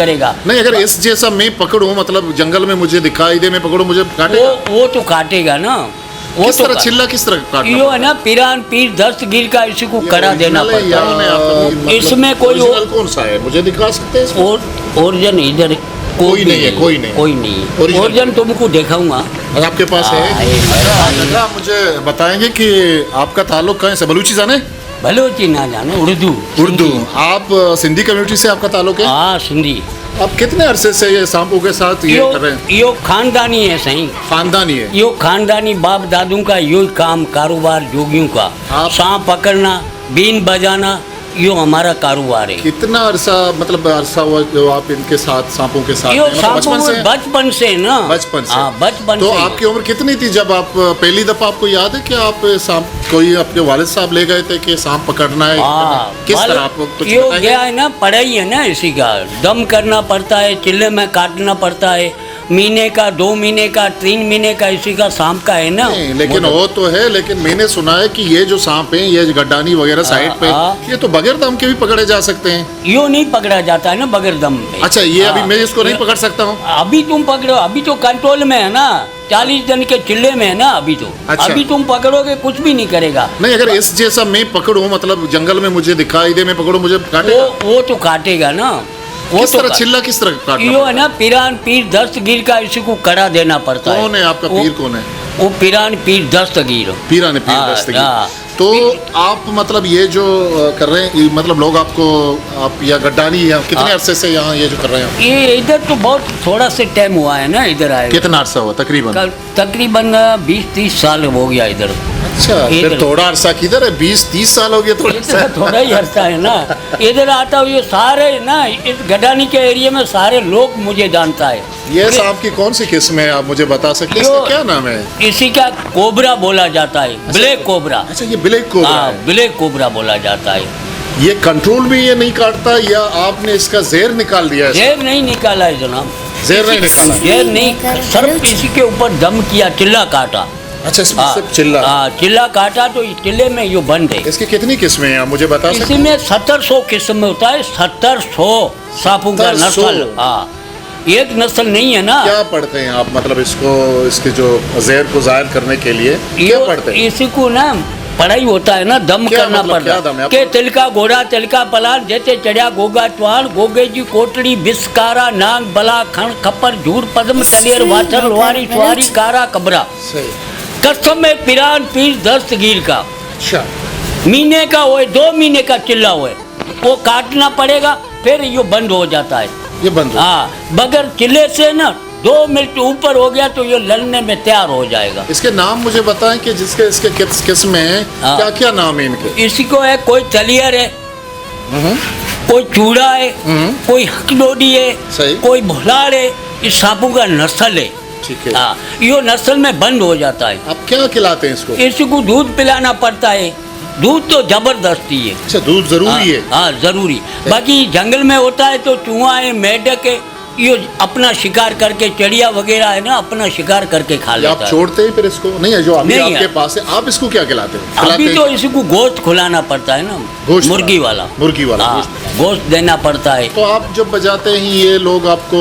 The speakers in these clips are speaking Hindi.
करेगा। नहीं, अगर इस जैसा मैं पकड़ूं, मतलब जंगल में मुझे दिखाई दे, मैं पकड़ूं, मुझे काटेगा? वो तो काटेगा ना। वो किस तो तरह चिल्ला, किस तरह काटना? यो है ना, पिरान पीर दस्तगीर का इसी को कड़ा देना पड़ता है। इसमें कोई ओरिजिनल कौन सा है, मुझे दिखा सकते हैं इसको? ओरिजिन इधर कोई नहीं है, कोई नहीं। ओरिजिन तुमको दिखाऊंगा। आपके पास है? अच्छा, मुझे बताएंगे कि आपका ताल्लुक कहाँ से? बलूची जाने? बलूची ना जाने, उर्दू। आप सिंधी कम्युनिटी से आपका ताल्लुक है? हाँ, सिंधी। आप कितने अरसे से ये सांपों के साथ ये कर रहे हैं? यो खानदानी है सही। खानदानी है? यो खानदानी बाप दादू का यो काम, कारोबार जोगियों का। सांप पकड़ना, बीन बजाना, यो हमारा कारोबार है। कितना अरसा, मतलब अरसा हुआ जो आप इनके साथ, सांपों के साथ? यो बचपन से ना। बचपन से। बचपन तो से। आपकी उम्र कितनी थी जब आप पहली दफा, आपको याद है कि आप सांप, कोई आपके वालिद साहब ले गए थे कि सांप पकड़ना है? किस तरह आपको कुछ यो गया है ना, पढ़ाई है ना इसी का। दम करना पड़ता है, चिल्ले में काटना पड़ता है। महीने का, 2 महीने का, 3 महीने का इसी का सांप का है ना। लेकिन वो तो है, लेकिन मैंने सुना है कि ये जो सांप है, ये गड्डानी वगैरह साइड पे, ये तो बगैर दम के भी पकड़े जा सकते हैं। यो नहीं पकड़ा जाता है ना बगैर दम पे। अच्छा, ये अभी मैं इसको नहीं पकड़ सकता हूँ? अभी तुम पकड़ो, अभी तो कंट्रोल में है ना, 40 दिन के चिल्ले में है ना अभी तो। अच्छा। अभी तुम पकड़ोगे कुछ भी नहीं करेगा। नहीं, अगर इस जैसा मैं पकड़ूं, मतलब जंगल में मुझे दिखाई दे, मैं पकड़ूं, मुझे काटेगा? वो तो काटेगा ना। किस तरह चिल्ला, किस तरह काटना? यो है ना, पिरान पीर दस्तगीर का इसी को कड़ा देना पड़ता है। कौन है आपका पीर? कौन है वो? पिरान पीर दस्तगीर। पीरान पीर दस्तगीर। तो आप मतलब ये जो कर रहे हैं, मतलब लोग आपको, आप या गड्डानी, या कितने अरसे से यहाँ ये जो कर रहे हैं? ये इधर तो बहुत थोड़ा से टाइम हुआ है ना, इधर आए। कितना अरसा हुआ तकरीबन? तकरीबन 20-30 साल हो गया इधर। अच्छा, फिर थोड़ा अरसा किधर है? 20-30 साल हो गया? थोड़ा ही अरसा है ना। इधर आता हूँ, ये सारे ना, इस गड्डानी के एरिया में सारे लोग मुझे जानता है। ये सांप की कौन सी किस्म है, आप मुझे बता सकते हैं? इसका क्या नाम है? इसी का कोबरा बोला जाता है। अच्छा, ब्लैक कोबरा। अच्छा, ये ब्लैक कोबरा है? ब्लैक कोबरा बोला जाता है। ये कंट्रोल में ये नहीं काटता, या आपने इसका जहर निकाल दिया है? जहर नहीं निकाला है जनाब। जहर नहीं निकाला? जहर नहीं, सिर्फ इसी के ऊपर दम किया, चिल्ला काटा। अच्छा, सिर्फ चिल्ला? चिल्ला काटा तो चिल्ले में यो बंद है। इसकी कितनी किस्में हैं, आप मुझे बता सकते हैं? इसमें 1700 किस्म में होता है। 1700 सांपों का नस्ल। एक नस्ल नहीं है ना। क्या पढ़ते हैं आप, मतलब इसको, इसके जो जहर को जाहिर करने के लिए क्या पढ़ते हैं? इसी को ना पढ़ाई होता है ना, दम करना पड़ता है। के तिलका घोड़ा, तिलका पलान, जैसे चढ़िया गोगा चौहान, गोगे जी कोटड़ी, बिस्कारा, नाग बला, खण खपर, झूर पद्म, तलियर, वाचर, लोहारी, सुहारी, कारा, कबरा। कसम है पिरान पीर दस्तगीर का। अच्छा, महीने का हो, 2 महीने का चिल्ला हो, वो काटना पड़ेगा, फिर ये बंद हो जाता है। ये बंद? बगैर चिल्ले से ना 2 मिनट ऊपर हो गया तो ये लड़ने में तैयार हो जाएगा। इसके नाम मुझे बताएं कि जिसके इसके किस किस्म है, क्या क्या नाम है इनके? इसी को है, कोई तलियर है, कोई चूड़ा है, कोई हकडोडी है, कोई भुलाड़ है। इस सांपों का नस्ल है। ठीक है। यो नस्ल में बंद हो जाता है। आप क्या खिलाते हैं इसको? इसको दूध पिलाना पड़ता है। दूध तो जबरदस्ती है। अच्छा, दूध जरूरी है? हाँ, जरूरी। बाकी जंगल में होता है तो चूहा है, मेढक है, ये अपना शिकार करके, चिड़िया वगैरह है ना, अपना शिकार करके खा लेता है। आप छोड़ते हैं फिर इसको? नहीं है, जो अभी आपके पास है, आप इसको क्या खिलाते हैं? अभी तो इसको गोश्त खिलाना पड़ता है ना, मुर्गी वाला। मुर्गी वाला गोश्त देना पड़ता है। तो आप जब बजाते हैं, ये लोग आपको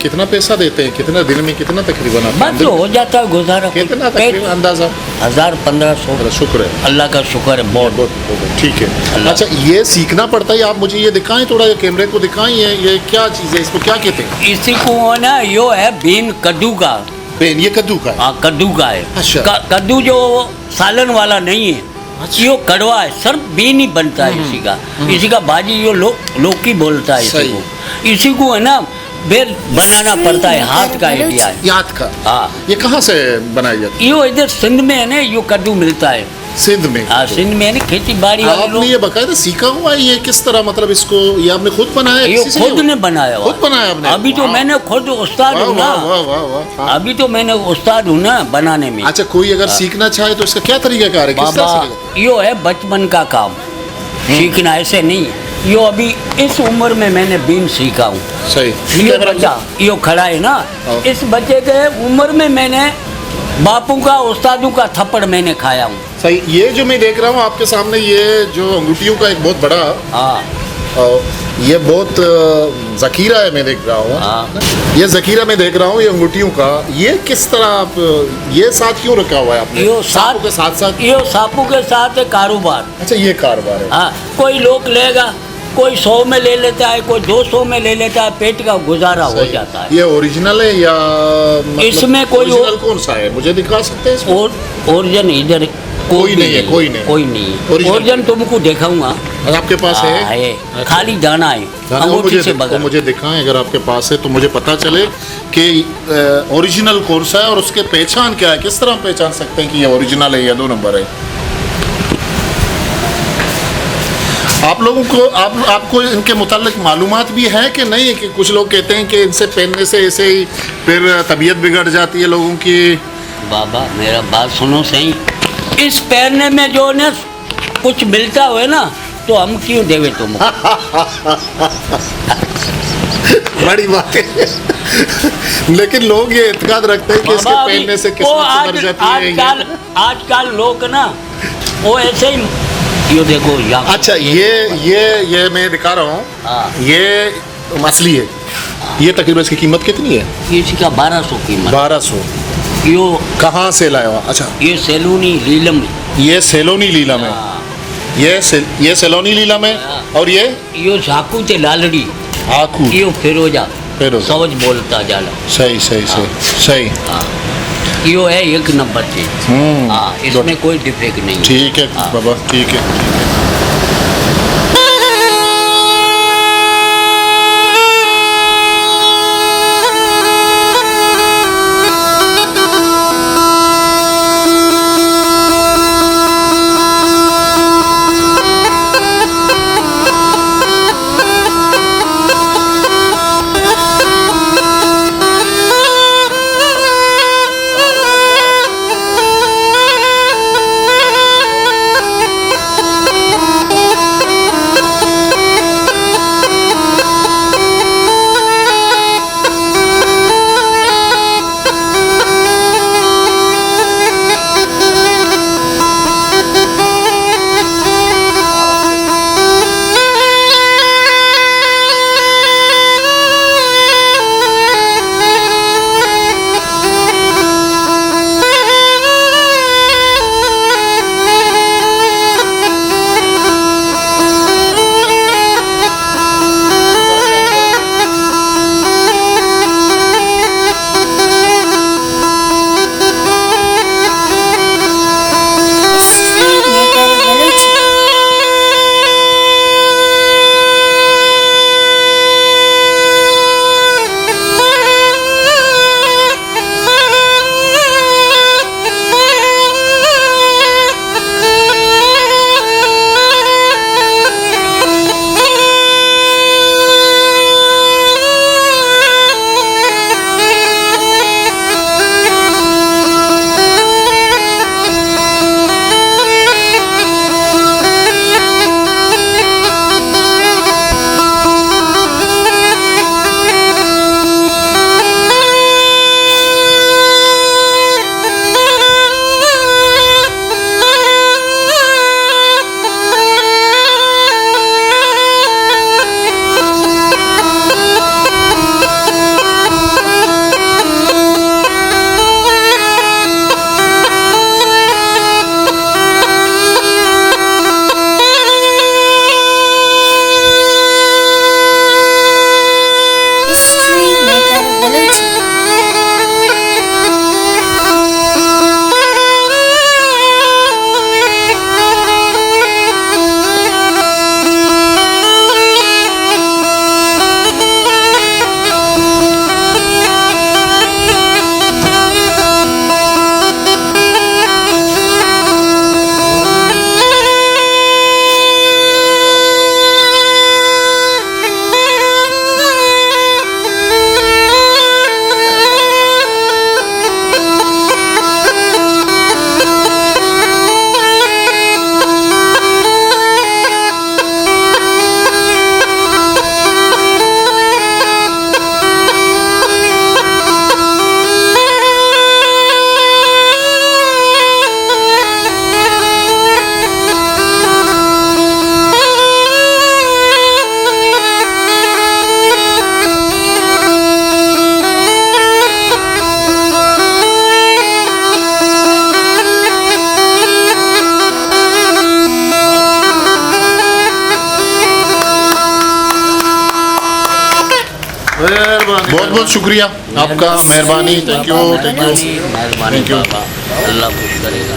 कितना पैसा देते हैं? कितना दिन में, कितना तकरीबन? बस तो हो जाता है गुजारा। कितना तकरीबन अंदाजा? 1000-1500। शुक्र है, अल्लाह का शुक्र है, बहुत। ठीक है। अच्छा, ये सीखना पड़ता है? आप मुझे ये दिखाएं, थोड़ा ये कैमरे को दिखाएं, ये क्या चीज़ है, इसको क्या कहते हैं? इसी को ना, यो है बीन कद्दू का। बेन, ये कद्दू का है? हाँ, कद्दू का है। अच्छा। कद्दू जो सालन वाला नहीं है। अच्छा। यो कड़वा है, सिर्फ बीन ही बनता है इसी का। इसी का भाजी यो लौकी बोलता है इसी को। इसी को है ना बेर बनाना पड़ता है, हाथ का आइडिया है। हाथ का? हाँ। ये कहाँ से बनाई जाती है? यो इधर सिंध में है ना, यो कद्दू मिलता है। सिंध में? हाँ, सिंध में है ना, खेती बाड़ी वाले लोग। आपने ये बकायदा सीखा हुआ है? ये किस तरह, मतलब इसको ये आपने खुद बनाया? ये खुद ने बनाया। खुद बनाया आपने? अभी तो मैंने खुद उस्ताद हूँ ना। अभी तो मैंने उस्ताद हूँ ना बनाने में। अच्छा, कोई अगर सीखना चाहे तो इसका क्या तरीका कार है? बाबा, यो है बचपन का काम, सीखना ऐसे नहीं। यो अभी इस उम्र में मैंने बीन सीखा हूँ। सही। ये बच्चा यो खड़ा है ना, इस बच्चे के उम्र में मैंने बापू का, उस्तादों का थप्पड़ मैंने खाया हूँ। सही। ये जो मैं देख रहा हूँ आपके सामने, ये जो अंगूठियों का एक बहुत बड़ा ये बहुत जखीरा है, मैं देख रहा हूँ। हाँ। ये जखीरा मैं देख रहा हूँ, ये अंगूठियों का। ये किस तरह आप ये साथ क्यों रखा हुआ है आपने? यो सापों के साथ साथ? यो सापू के साथ है कारोबार। अच्छा, ये कारोबार है। हाँ, कोई लोग लेगा, कोई 100 में ले लेता है, कोई 200 में ले लेता है, पेट का गुजारा हो जाता है। ये ओरिजिनल है या मतलब इसमें कोई ओरिजिनल कौन सा है, मुझे दिखा सकते हैं इसमें? और ओरिजिन इधर कोई नहीं है, कोई नहीं, कोई नहीं है। ओरिजिनल ओरिजिन तुमको दिखाऊंगा। आपके पास है? है, खाली दाना है, अंगूठी से बगैर। मुझे दिखाएं अगर आपके पास है, तो मुझे पता चले कि ओरिजिनल कौन सा है और उसके पहचान क्या है। किस तरह हम पहचान सकते हैं कि ये ओरिजिनल है या 2 नंबर है? आप लोगों को आपको इनके मुताल्लिक मालूमात भी है कि नहीं? कि कुछ लोग कहते हैं कि इनसे पहनने से ऐसे ही फिर तबीयत बिगड़ जाती है लोगों की। बाबा मेरा बात सुनो सही, इस पहनने में जो ना कुछ मिलता हुए ना, तो हम क्यों देवे तुमको? बड़ी बात है। लेकिन लोग ये इत्काद रखते हैं कि इसके पहनने से किस्मत सुधर जाती है। आजकल लोग ना वो ऐसे ही, यो देखो यहाँ। अच्छा, ये मैं दिखा रहा हूँ। हाँ। ये मछली है। ये तकरीबन इसकी कीमत कितनी है? इसका 1200 कीमत। 1200। यो कहाँ से लाया हुआ? अच्छा, ये सैलूनी लीलम। ये सैलोनी लीलम है। हाँ। ये सैलोनी लीलम है। हाँ। और ये यो झाकू ते लालड़ी, आखू। यो फिरोजा फिरोजा। समझ बोलता जाला। सही सही सही सही। हाँ, यो है 1 नंबर चीज। हाँ, इसमें कोई डिफेक्ट नहीं है। ठीक है हाँ। बाबा, ठीक है। बहुत बहुत शुक्रिया आपका, मेहरबानी, थैंक यू, थैंक यू, मेहरबानी थैंक यू। बाबा, अल्लाह खुश करेगा।